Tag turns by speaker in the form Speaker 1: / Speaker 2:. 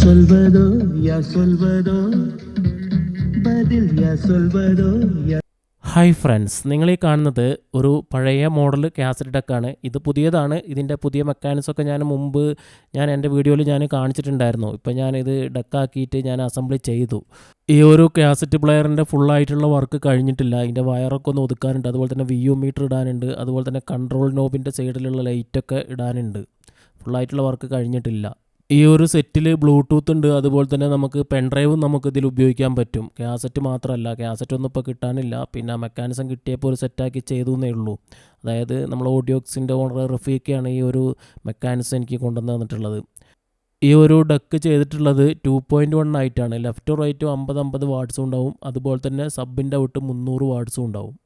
Speaker 1: சொல்வதோ யார் சொல்வதோ பதில் யார் சொல்வதോ
Speaker 2: ഹായ് ഫ്രണ്ട്സ്, നിങ്ങൾ ഈ കാണുന്നത് ഒരു പഴയ മോഡൽ കാസറ്റ് ഡെക്കാണ്. ഇത് പുതിയതാണ്. ഇതിൻ്റെ പുതിയ മെക്കാനിസമൊക്കെ ഞാൻ എൻ്റെ വീഡിയോയിൽ കാണിച്ചിട്ടുണ്ടായിരുന്നു. ഇപ്പം ഞാനിത് ഡെക്കാക്കിയിട്ട് ഞാൻ അസംബ്ലി ചെയ്തു. ഈ ഒരു കാസറ്റ് പ്ലെയറിൻ്റെ ഫുള്ളായിട്ടുള്ള വർക്ക് കഴിഞ്ഞിട്ടില്ല. ഇതിൻ്റെ വയറൊക്കെ ഒന്ന് ഒതുക്കാനുണ്ട്. അതുപോലെ തന്നെ VU മീറ്റർ ഇടാനുണ്ട്. അതുപോലെ തന്നെ കൺട്രോൾ നോബിൻ്റെ സൈഡിലുള്ള ലൈറ്റൊക്കെ ഇടാനുണ്ട്. ഫുള്ളായിട്ടുള്ള വർക്ക് കഴിഞ്ഞിട്ടില്ല. ഈ ഒരു സെറ്റിൽ ബ്ലൂടൂത്ത് ഉണ്ട്. അതുപോലെ തന്നെ നമുക്ക് പെൻഡ്രൈവും നമുക്ക് ഇതിൽ ഉപയോഗിക്കാൻ പറ്റും. കാസറ്റ് മാത്രമല്ല, കാസറ്റ് ഒന്നും ഇപ്പോൾ കിട്ടാനില്ല. പിന്നെ മെക്കാനിസം കിട്ടിയപ്പോൾ ഒരു സെറ്റാക്കി ചെയ്തു എന്നേ ഉള്ളൂ. അതായത് നമ്മൾ ഓഡിയോക്സിൻ്റെ ഓണർ റഫീഖയാണ് ഈ ഒരു മെക്കാനിസം എനിക്ക് കൊണ്ടുവന്ന് തന്നിട്ടുള്ളത്. ഈ ഒരു ഡെക്ക് ചെയ്തിട്ടുള്ളത് 2.1 ആയിട്ടാണ്. ലെഫ്റ്റ് റൈറ്റും 50-50 വാട്ട്സും ഉണ്ടാവും. അതുപോലെ തന്നെ സബിൻ്റെ ഔട്ട് 300 വാട്ട്സും ഉണ്ടാവും.